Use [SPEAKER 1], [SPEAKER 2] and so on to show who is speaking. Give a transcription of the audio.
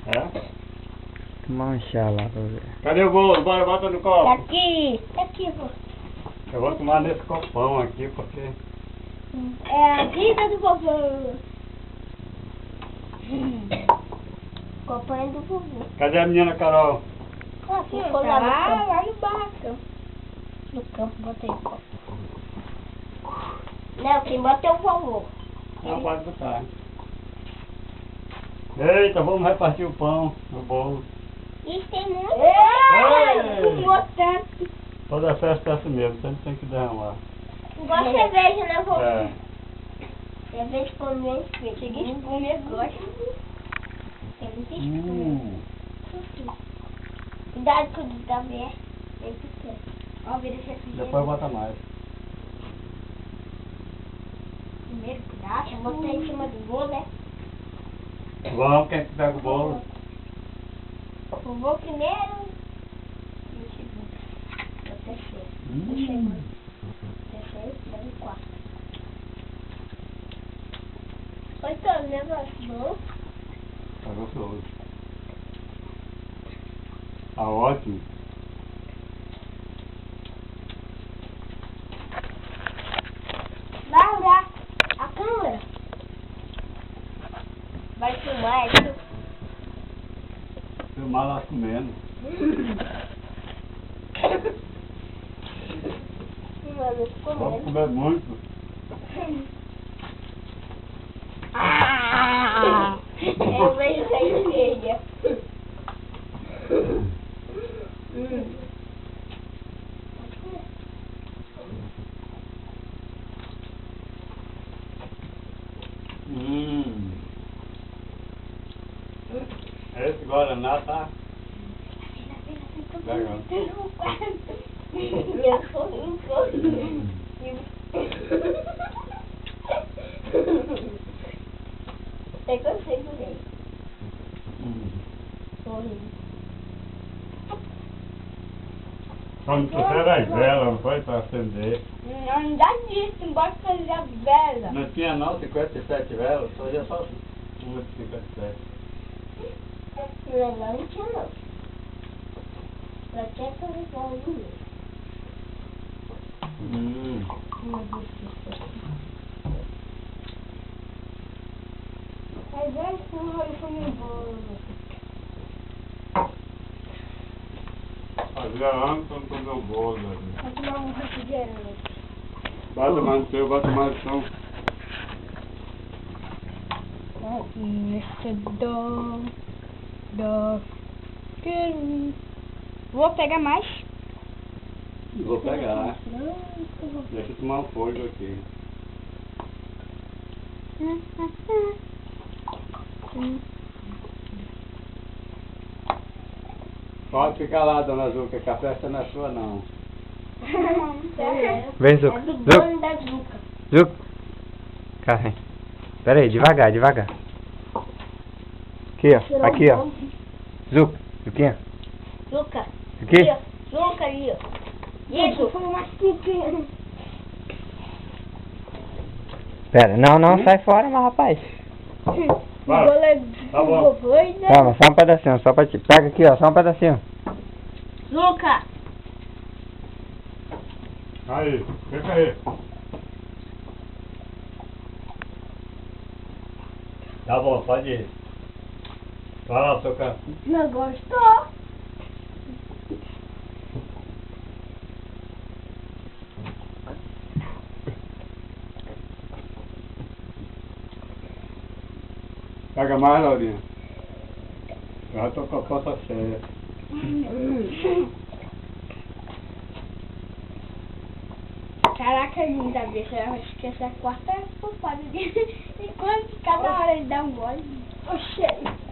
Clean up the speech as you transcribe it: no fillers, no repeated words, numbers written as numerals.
[SPEAKER 1] É?
[SPEAKER 2] Tomar um chá lá pra ver.
[SPEAKER 1] Cadê o bolo? Bora, bota no copo.
[SPEAKER 3] Tá aqui, vô.
[SPEAKER 1] Eu vou tomar nesse copão aqui, porque...
[SPEAKER 3] É a vida do vovô. Copão do vovô.
[SPEAKER 1] Cadê a menina Carol?
[SPEAKER 3] Ah, ficou
[SPEAKER 4] Tá
[SPEAKER 3] lá
[SPEAKER 4] lá no barracão.
[SPEAKER 3] no campo, botei o copo. Não, quem bota é o vovô.
[SPEAKER 1] Não, pode botar. Eita, vamos repartir o pão, o bolo.
[SPEAKER 3] Isso tem muito.
[SPEAKER 1] Ei!
[SPEAKER 3] Fumou tanto.
[SPEAKER 1] Toda festa é assim mesmo, sempre tem que derramar.
[SPEAKER 3] Igual cerveja, né, vovô?
[SPEAKER 1] É.
[SPEAKER 3] Cerveja com minha espinha. Chega espuma, eu gosto. Tem muita espuma. Cuidado com o dedo da mulher. Bem pequeno.
[SPEAKER 4] Ó, vira esse refrigerante.
[SPEAKER 1] Depois bota mais.
[SPEAKER 4] Primeiro pedaço.
[SPEAKER 3] Eu botei em cima do bolo, né?
[SPEAKER 1] Vamos, quem que pega o bolo?
[SPEAKER 3] Vovô primeiro. E o segundo. O terceiro. O segundo. O terceiro, e o quarto. Oi, tá um negócio bom?
[SPEAKER 1] Tá gostoso. Tá ótimo.
[SPEAKER 3] Vai olhar a câmera. Vai filmar isso.
[SPEAKER 1] Filmar lá comendo.
[SPEAKER 3] Mano,
[SPEAKER 1] Vamos
[SPEAKER 3] comendo.
[SPEAKER 1] comer muito.
[SPEAKER 3] Eu vejo cerveja.
[SPEAKER 1] Esse Guaraná tá legal.
[SPEAKER 3] Meu sorriso. É que eu segurei. Sorriso.
[SPEAKER 1] Quando trouxeram as velas, não foi? Pra acender.
[SPEAKER 4] Não dá disso, bota fazer a vela.
[SPEAKER 1] Não tinha não 57 velas, só ia só uma de 57.
[SPEAKER 3] Legal não tinha não. Pra que é que eu vou no meu? Às vezes não vai comer bolo.
[SPEAKER 1] Fazia anos que eu não comia o bolo. Né?
[SPEAKER 3] Vou tomar um refrigerante.
[SPEAKER 1] Bota mais no seu, bota mais no chão.
[SPEAKER 4] Vou pegar mais.
[SPEAKER 1] Vou pegar. Deixa eu tomar um fôlego aqui. Pode ficar lá, dona Zuca, que a festa não é sua não.
[SPEAKER 2] Vem, Zuca.
[SPEAKER 3] É do
[SPEAKER 2] Zuca.
[SPEAKER 3] dono da Zuca.
[SPEAKER 2] Zuca. Carrega. Pera aí, devagar, devagar. Aqui, ó. Aqui, ó. Zuca. Zuquinha.
[SPEAKER 3] Zuca.
[SPEAKER 2] Aqui.
[SPEAKER 3] Ali, ó. Zuca ali, ó. Isso. Foi uma pequena.
[SPEAKER 2] Pera, não, sai fora, mas rapaz.
[SPEAKER 1] Vai. Tá bom.
[SPEAKER 2] Calma, só um pedacinho, só pra ti. Pega aqui, ó, só um pedacinho.
[SPEAKER 3] Zuca.
[SPEAKER 1] Aí, fica aí. Tá bom, pode ir. Vai lá, seu cara.
[SPEAKER 3] Não gostou?
[SPEAKER 1] Pega mais, Laurinha. Já tô com a ponta cheia.
[SPEAKER 4] Caraca, linda vez, eu acho que essa quarta é culpada de enquanto cada hora ele dá um gole.
[SPEAKER 3] Oxê.